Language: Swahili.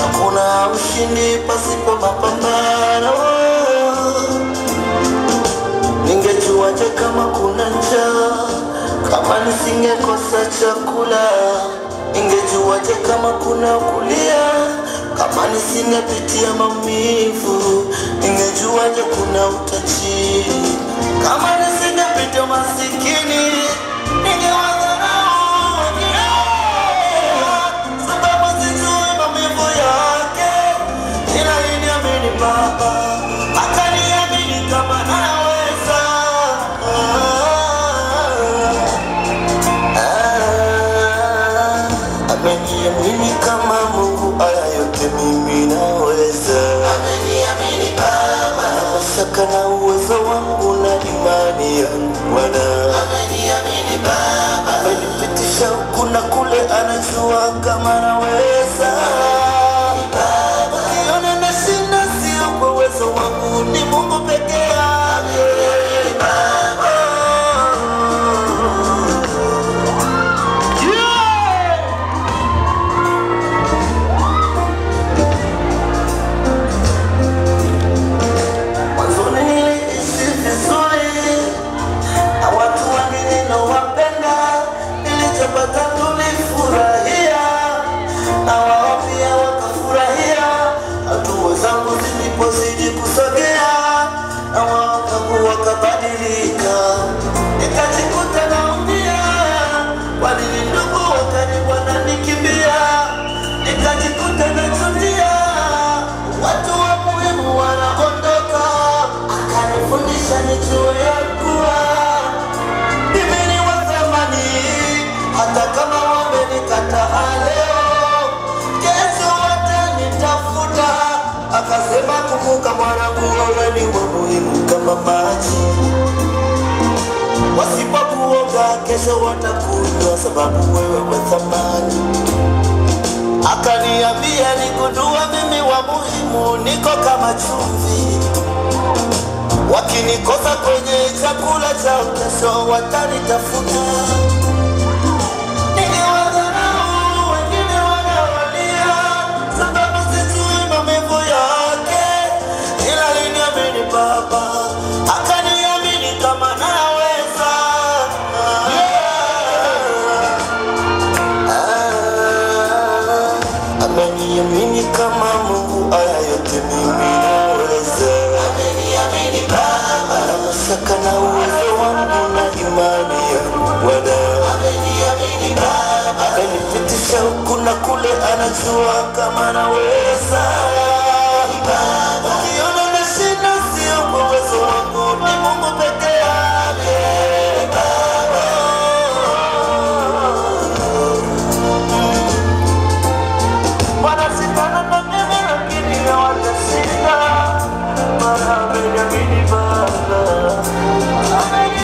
Hakuna ushindi pasipo mapambano. Ningejuaje kama kuna njaa kama nisingekosa chakula? Ningejuaje kama kuna kulia kama nisingepitia maumivu? Ningejuaje kuna utajiri kama nisingepitia masikini? Ningewadharau wengine sababu sijui maumivu yake. Ila aliniamini Baba, akaniamini kama naweza. Ameniamini kama Mungu, haya yote mimi naweza. Ameniamini Baba, namashaka na uwezo wangu na imani yangu Bwana. Ameniamini Baba, amenipitisha huku na kule, anajua kama naweza. Baba, ukiona nashinda sio kwa uwezo wangu, ni Mungu peke yake. Baba, wakabadilika, nikajikuta naumia. Walini ndugu wakaribu wananikimbia, nikajikuta najutia. Watu wa muhimu wanaondoka, akanifundisha nijue ya kuwa mimi ni wa thamani. Hata kama wamenikataa leo, kesho watanitafuta. Akasema kumbuka mwanangu, wewe ni wa muhimu kama maji. Wasipokuoga kesho watakunywa, sababu wewe wa thamani. Akaniambia nikujua mimi wa muhimu, niko kama chumvi. Wakinikosa kwenye chakula cha kesho watanitafuta. Baba, akaniamini kama naweza. Ameniamini kama Mungu, haya yote mimi naweza. Ameniamini Baba, namashaka na uwezo wangu na imani yangu Bwana. Ameniamini Baba, amenipitisha huku na kule, anajua kama naweza.